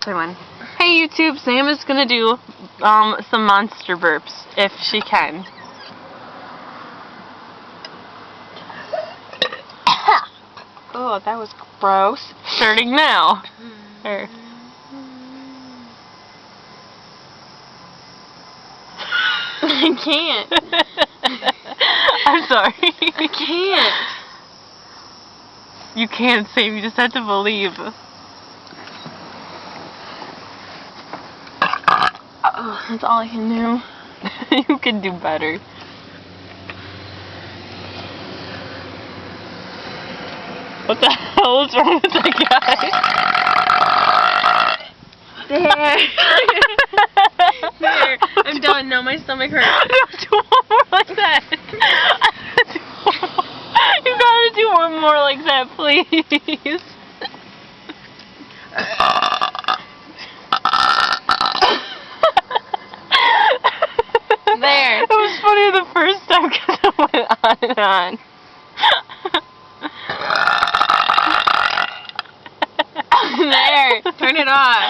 I win. Hey YouTube, Sam is gonna do some monster burps if she can. Oh, that was gross. Starting now. There. I can't. I'm sorry. I can't. You can't, Sam. You just have to believe. Oh, that's all I can do. You can do better. What the hell is wrong with that guy? There. There. I'm done now. My stomach hurts. No, do one more like that. You gotta do one more like that, please. There. It was funnier the first time because it went on and on. There. Turn it off.